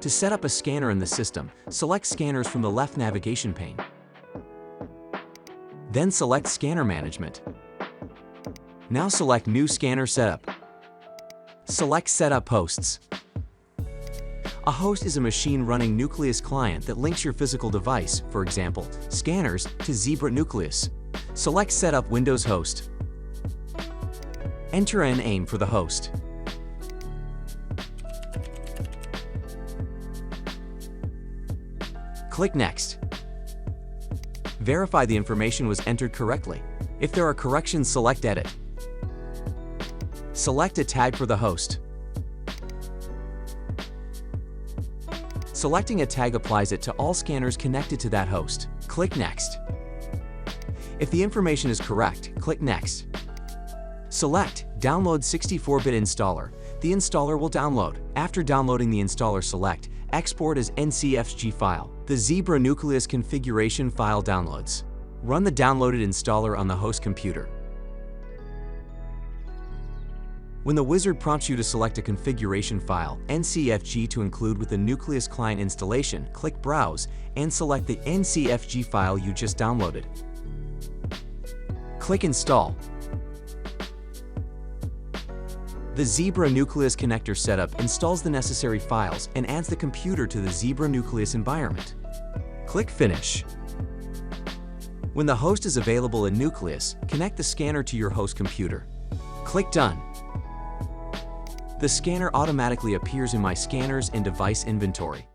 To set up a scanner in the system, select Scanners from the left navigation pane. Then select Scanner Management. Now select New Scanner Setup. Select Setup Hosts. A host is a machine running Nucleus client that links your physical device, for example, scanners, to Zebra Nucleus. Select Setup Windows Host. Enter a name for the host. Click Next. Verify the information was entered correctly. If there are corrections, select Edit. Select a tag for the host. Selecting a tag applies it to all scanners connected to that host. Click Next. If the information is correct, click Next. Select Download 64-bit installer. The installer will download. After downloading the installer, select Export as NCFG file. The Zebra Nucleus configuration file downloads. Run the downloaded installer on the host computer. When the wizard prompts you to select a configuration file, NCFG to include with the Nucleus client installation, click Browse and select the NCFG file you just downloaded. Click Install. The Zebra Nucleus connector setup installs the necessary files and adds the computer to the Zebra Nucleus environment. Click Finish. When the host is available in Nucleus, connect the scanner to your host computer. Click Done. The scanner automatically appears in My Scanners and Device inventory.